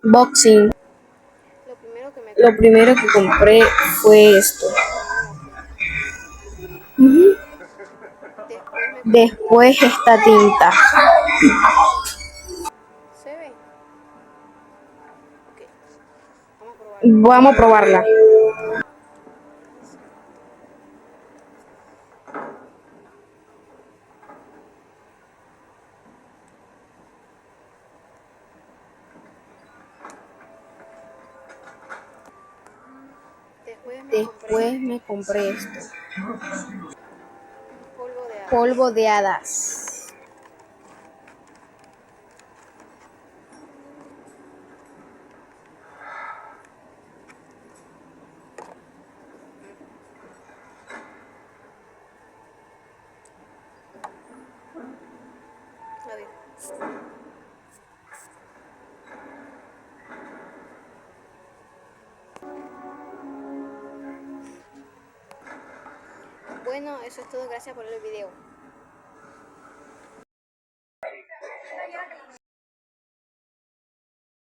Boxing. Lo primero que compré fue esto. Ujú. Después esta tinta. ¿Se ve? Ok, vamos a probarlo. Vamos a probarla. Después me compré Después me compré esto. polvo de hadas. Polvo de hadas. A ver. Bueno, eso es todo. Gracias por el video.